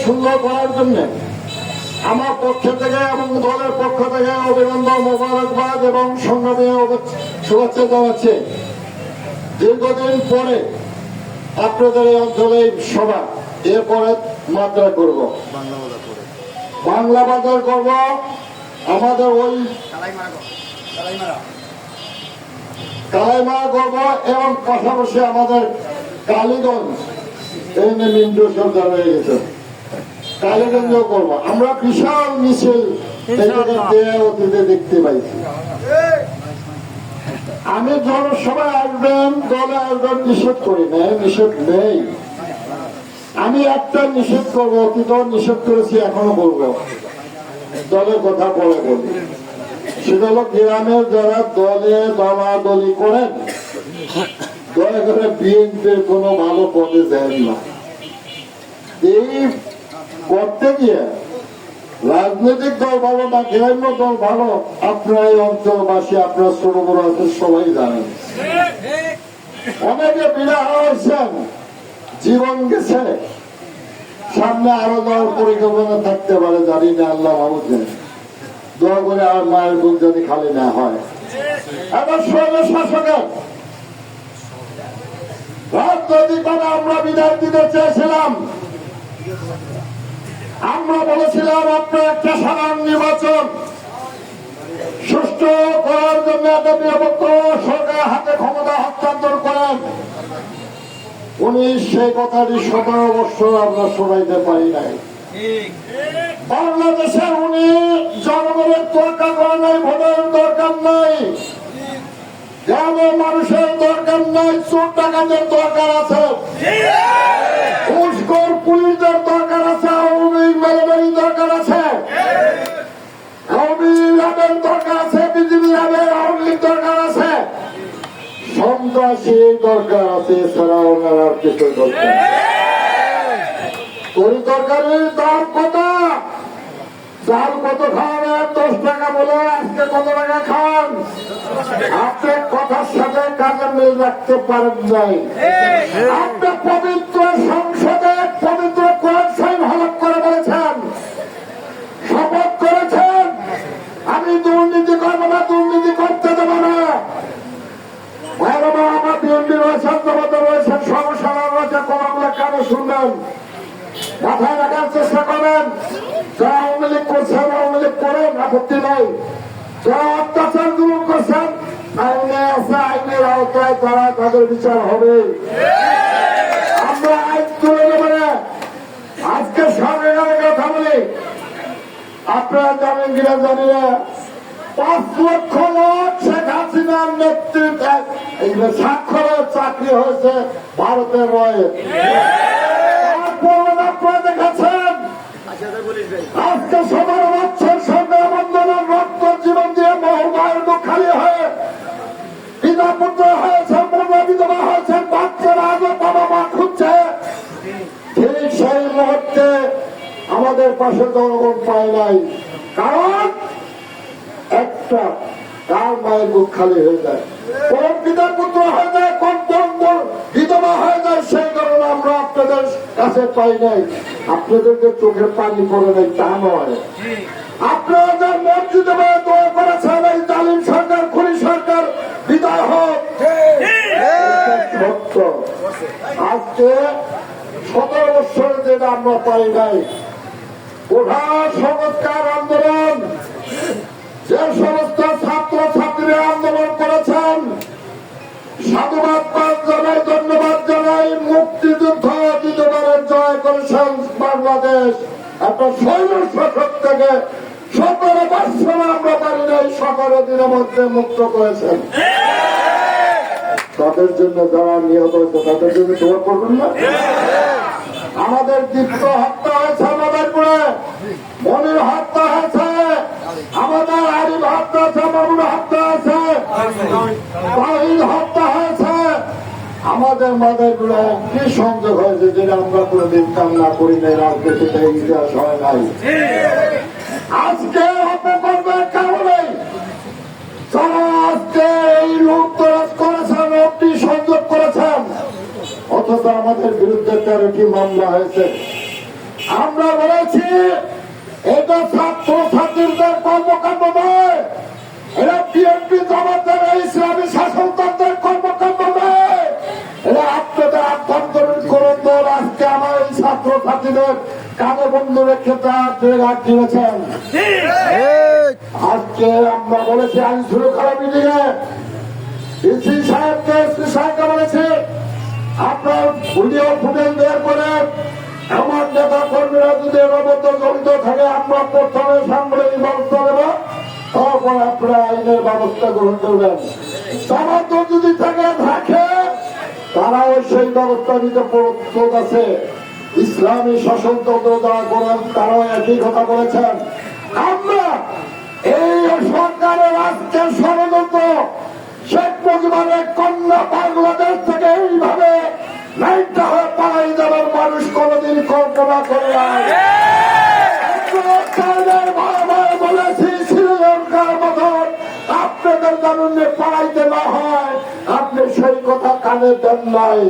সুন্দর করার জন্য আমার পক্ষ থেকে এবং দলের পক্ষ থেকে অভিনন্দন, মোবারকবাদ এবং সংগ্রামী শুভেচ্ছা জানাচ্ছি। দীর্ঘদিন পরে আপনাদের এই অঞ্চলে সভা, এরপরে মাত্রা করব, বাংলা বাজার করব, আমাদের ওই কালাইমারা করব এবং পাশাপাশি আমাদের কালীগঞ্জ এই মিন্টু সরকার হয়ে গেছে, কালীগঞ্জও করবো। আমরা বিশাল মিছিল অতীতে দেখতে পাইছি। আমি জনসভায় আসবেন, দলে আসবেন নিষেধ করি না, নিষেধ নেই। আমি একটা নিষেধ করবো, অতীত নিষেধ করেছি, এখনো বলবো, দলের কথা বলে বলি। সেটা হলো গ্রামের যারা দলে দলাদলি করেন, দয়া করে বিএনপির কোনো ভালো পদে দেন না। এই করতে গিয়ে রাজনৈতিক দল ভালো না গ্রাম্য দল ভালো, আপনারা এই অঞ্চলবাসী, আপনার ছোট বড় আছে সবাই জানেন। অনেকে বিনা হয়েছেন, জীবন গেছে, সামনে আরো যাওয়ার পরিকল্পনা থাকতে পারে, জানি না, আল্লাহ ভাবছেন। দয়া করে আর মায়ের বুক যদি খালি না হয়। এবার স্বৈর শাসকের রাজনৈতিকভাবে আমরা বিদায় দিতে চেয়েছিলাম। আমরা বলেছিলাম আপনার একটা সাধারণ নির্বাচন সুষ্ঠু করার জন্য একটা নিরাপত্ত সরকার হাতে ক্ষমতা হস্তান্তর করেন। উনি সেই কথাটি 17 বছর আমরা শোনাইতে পারি নাই। বাংলাদেশে উনি জনগণের দরকার করে নাই, ভোটের দরকার নাই, গ্রামের মানুষের দরকার নাই, চোর ডাকাতের দরকার আছে, ঘুষখোর পুলিশদের দরকার আছে, আওয়ামী মেলেমেলি দরকার আছে, আওয়ামী লীগের দরকার আছে, বিজেপি আওয়ামী লীগ দরকার আছে, সন্ত্রাসী দরকার আছে, এছাড়া ওনার আর কিছু দরকার। তরি তরকারির দাম কত, চাল কত খাওয়াবেন, 10 টাকা বলে আজকে কত টাকা খান? আপনি কথার সাথে কাজের মিল রাখতে পারেন নাই। আপনি পবিত্র সংসদে পবিত্র কোরআন শরীফ হলফ করে বলেছেন, শপথ করেছেন, আমি দুর্নীতি করবো না, দুর্নীতি করতে দেবো না। আমার বিএনপি রয়েছেন, জমাতে রয়েছেন, সমস্যা রয়েছে, কমাগুলো কেন শুনবেন? মাথায় রাখার চেষ্টা করেন। যারা আওয়ামী লীগ করছেন, আওয়ামী লীগ করেন, আপত্তি নাই। যারা অত্যাচার গুলো করছেন, আইনে আছে, আইনের আওতায় তারা তাদের বিচার হবে। আমরা আইন তুলে নেব না। আজকে সরকারের কথা বলি, আপনারা জানেন কিনা জানি না, 5 লক্ষ লোক শেখ হাসিনার নেতৃত্বে স্বাক্ষরের চাকরি হয়েছে ভারতের রয়ে। আপনারা দেখেছেন আজকে 17 বছর সরকার বন্দরের রক্ত জীবন দিয়ে মহোদয়ের মুখ খালি হয়ে পিতা পুত্র হয়েছে, মহিলা বিধবা হয়েছে, বাচ্চারা আজও বাবা মা খুঁজছে। ঠিক সেই মুহূর্তে আমাদের পাশে জনগণ পায় নাই, কারণ একটা কার মায়ের মুখ খালি হয়ে যায়, কোন পিতার পুত্র হয়ে যায়, কোন বিধবা হয়ে যায়। সেই কারণে আমরা আপনাদের কাছে পাই নাই। আপনাদেরকে চোখের পানি পড়ে নাই তা নয়, আপনারা যা মসজিদে দোয়া করেছেন এই জালিম সরকার, খুনি সরকার বিদায় হোক, সত্য। আজকে 17 বছরে যেটা আমরা পাই নাই, ওঠা সংস্কার আন্দোলন, যে সমস্ত ছাত্র ছাত্রীরা আন্দোলন করেছেন, সাধুবাদ জানাই, ধন্যবাদ জানাই। মুক্তিযুদ্ধ দ্বিতীয়বারের জয় করেছেন বাংলাদেশ। একটা সৈন্য শাসক থেকে 17 বছর আমরা পারি নাই, 17 দিনের মধ্যে মুক্ত করেছেন। তাদের জন্য যারা নিহত হয়েছে তাদের জন্য দোয়া করবেন না? আমাদের দীপ্ত হত্যা হয়েছে, আমাদের পুরে মনির হত্যা হয়েছে, আমাদের আরিফ হত্যা আছে, মামুন হত্যা আছে, তাহিদ হত্যা হয়েছে। আমাদের মাদের গুলো কি সংযোগ হয়েছে যেটা আমরা কোনোদিন কামনা করি নাই, রাজনীতিতে ইতিহাস হয় নাই। আজকে অপকর্মের কারণে যারা আজকে এই লুটতরাজ করেছেন, অগ্নি সংযোগ করেছেন, অথচ আমাদের বিরুদ্ধে 13টি মামলা হয়েছে। আমরা বলেছি এটা ছাত্র ছাত্রীদের কর্মকাণ্ড নয়, এরা বিএনপি জামাতের ইসলামী শাসনতন্ত্রের কর্মকাণ্ড নয়, এরা আপনাদের আভ্যন্তরীণ করুন দল। আজকে আমার এই ছাত্র ছাত্রীদের কানে বন্ধু রেখে তার দিয়েছেন। আজকে আমরা বলেছি আইন শৃঙ্খলা মিটিংয়ে এসপি সাহেবকে বলেছে আপনার ভিডিও ফুটেজ বের করে আমার নেতা কর্মীরা যদি এর মধ্যে জড়িত থাকে আমরা প্রথমে সাংগঠনিক ব্যবস্থা নেব, তারপর আপনারা আইনের ব্যবস্থা গ্রহণ করবেন। তারা তো যদি থাকে তারাও সেই ব্যবস্থা নিতে প্রস্তুত আছে। ইসলামী শাসনতন্ত্র যারা করেন তারাও একই কথা বলেছেন। আমরা এই সরকারের আজকের ষড়যন্ত্র শেখ মুজিবের কন্যা বাংলাদেশ থেকে এইভাবে নাইটা হয়ে পালাই যাবার মানুষ কোনদিন কল্পনা করে নাই। বলেছি শ্রীলঙ্কার মতন আপনাদের জানুন পালাইতে না হয়, আপনি সেই কথা কানে দেন নাই।